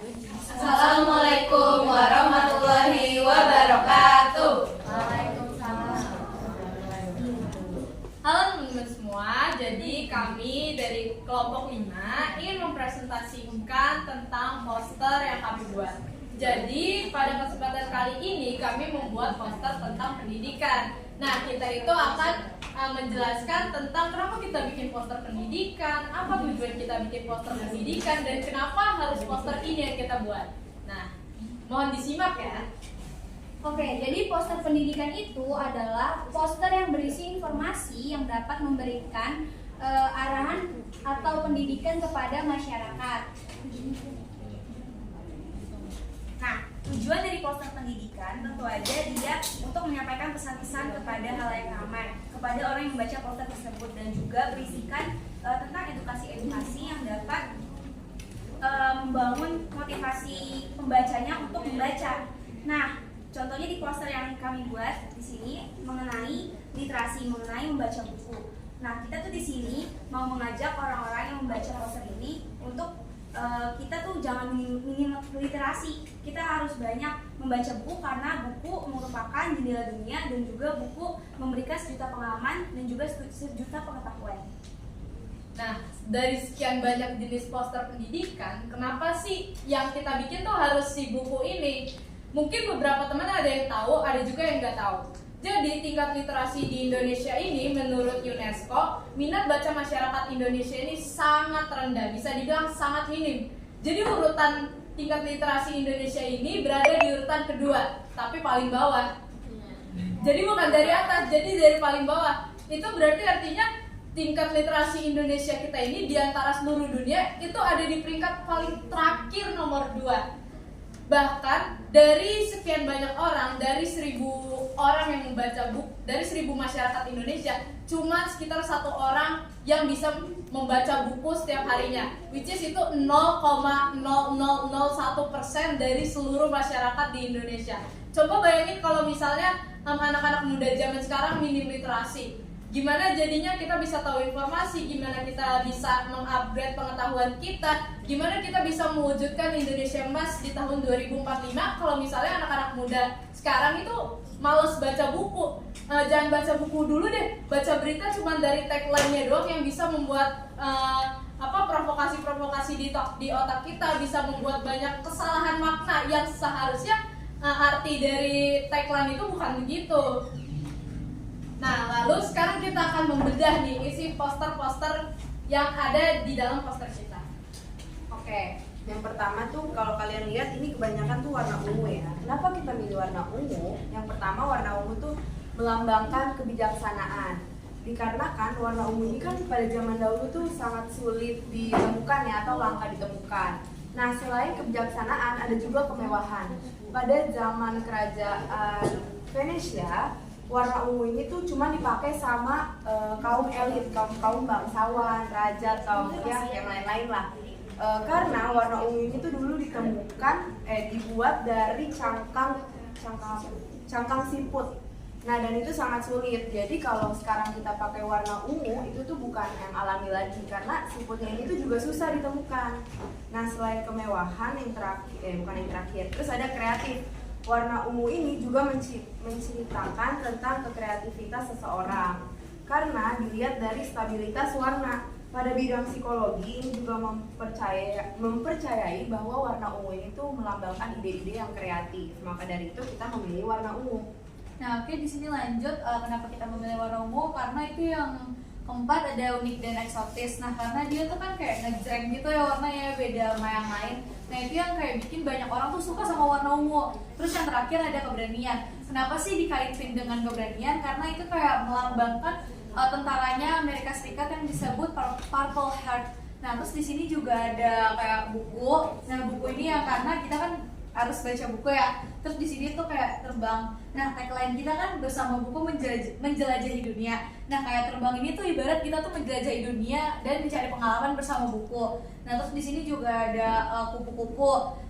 Assalamualaikum warahmatullahi wabarakatuh. Waalaikumsalam. Halo teman-teman semua, jadi kami dari kelompok 5 ingin mempresentasikan tentang poster yang kami buat. Jadi pada kesempatan kali ini kami membuat poster tentang pendidikan. Nah, kita itu akan menjelaskan tentang kenapa kita bikin poster pendidikan, apa tujuan kita bikin poster pendidikan, dan kenapa harus poster ini yang kita buat. Nah, mohon disimak ya. Oke, jadi poster pendidikan itu adalah poster yang berisi informasi yang dapat memberikan arahan atau pendidikan kepada masyarakat. Nah, tujuan dari poster pendidikan tentu aja dia untuk menyampaikan pesan-pesan kepada halayak ramai, kepada orang yang membaca poster tersebut, dan juga berisikan tentang edukasi-edukasi yang dapat membangun motivasi pembacanya untuk membaca. Nah, contohnya di poster yang kami buat di sini mengenai literasi, mengenai membaca buku. Nah, kita tuh di sini mau mengajak orang-orang yang membaca poster ini untuk kita tuh jangan minim literasi. Kita harus banyak membaca buku karena buku merupakan jendela dunia, dan juga buku memberikan sejuta pengalaman dan juga sejuta pengetahuan. Nah, dari sekian banyak jenis poster pendidikan, kenapa sih yang kita bikin tuh harus si buku ini? Mungkin beberapa teman ada yang tahu, ada juga yang nggak tahu. Jadi tingkat literasi di Indonesia ini menurut UNESCO, minat baca masyarakat Indonesia ini sangat rendah, bisa dibilang sangat minim. Jadi urutan tingkat literasi Indonesia ini berada di urutan kedua, tapi paling bawah. Jadi bukan dari atas, jadi dari paling bawah. Itu berarti artinya tingkat literasi Indonesia kita ini di antara seluruh dunia itu ada di peringkat paling terakhir nomor 2. Bahkan dari sekian banyak orang, dari 1.000 orang yang membaca buku, dari 1.000 masyarakat Indonesia, cuma sekitar 1 orang yang bisa membaca buku setiap harinya, which is itu 0,0001% dari seluruh masyarakat di Indonesia. Coba bayangin kalau misalnya anak-anak muda zaman sekarang minim literasi. Gimana jadinya kita bisa tahu informasi, gimana kita bisa mengupgrade pengetahuan kita, gimana kita bisa mewujudkan Indonesia emas di tahun 2045 kalau misalnya anak-anak muda sekarang itu males baca buku. Jangan baca buku dulu deh, baca berita cuma dari tagline-nya doang yang bisa membuat provokasi-provokasi di otak kita, bisa membuat banyak kesalahan makna yang seharusnya arti dari tagline itu bukan begitu. Nah, lalu sekarang kita akan membedah nih isi poster-poster yang ada di dalam poster kita. Oke, yang pertama tuh kalau kalian lihat ini kebanyakan tuh warna ungu ya. Kenapa kita milih warna ungu? Yang pertama, warna ungu tuh melambangkan kebijaksanaan. Dikarenakan warna ungu ini kan pada zaman dahulu tuh sangat sulit ditemukan ya, atau langka ditemukan. Nah, selain kebijaksanaan ada juga kemewahan. Pada zaman kerajaan Venesia, warna ungu ini tuh cuma dipakai sama kaum elit, kaum bangsawan, raja, kaum ya yang lain-lain lah. Karena warna ungu ini tuh dulu dibuat dari cangkang siput. Nah, dan itu sangat sulit. Jadi kalau sekarang kita pakai warna ungu itu tuh bukan yang alami lagi, karena siputnya ini tuh juga susah ditemukan. Nah, selain kemewahan yang terakhir, terus ada kreatif. Warna ungu ini juga menceritakan tentang kekreativitas seseorang karena dilihat dari stabilitas warna. Pada bidang psikologi ini juga mempercayai bahwa warna ungu ini tuh melambangkan ide-ide yang kreatif. Maka dari itu kita memilih warna ungu. Nah, oke, di sini lanjut kenapa kita memilih warna ungu, karena itu yang keempat ada unik dan eksotis. Nah, karena dia tuh kan kayak ngejreng gitu ya warnanya, beda sama yang lain. Nah, itu yang kayak bikin banyak orang tuh suka sama warna ungu. Terus yang terakhir ada keberanian. Kenapa sih dikaitin dengan keberanian? Karena itu kayak melambangkan tentaranya Amerika Serikat yang disebut Purple Heart. Nah, terus di sini juga ada kayak buku. Nah, buku ini yang karena kita kan harus baca buku ya. Terus di sini tuh kayak terbang. Nah, tagline kita kan bersama buku menjelajahi dunia. Nah, kayak terbang ini tuh ibarat kita tuh menjelajahi dunia dan mencari pengalaman bersama buku. Nah, terus di sini juga ada kupu-kupu.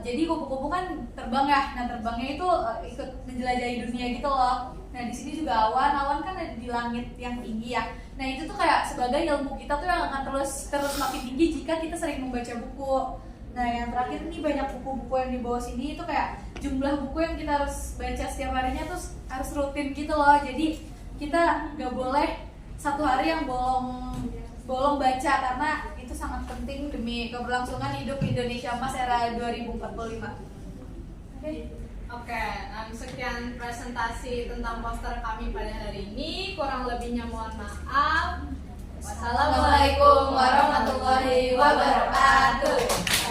Jadi kupu-kupu kan terbang ya. Nah, terbangnya itu ikut menjelajahi dunia gitu loh. Nah, di sini juga awan kan ada di langit yang tinggi ya. Nah, itu tuh kayak sebagai ilmu kita tuh yang akan terus makin tinggi jika kita sering membaca buku. Nah, yang terakhir nih banyak buku-buku yang di bawah sini itu kayak jumlah buku yang kita harus baca setiap harinya tuh harus rutin gitu loh. Jadi kita nggak boleh satu hari yang bolong baca karena itu sangat penting demi keberlangsungan hidup Indonesia Emas era 2045. Oke, sekian presentasi tentang poster kami pada hari ini. Kurang lebihnya mohon maaf. Wassalamualaikum warahmatullahi wabarakatuh.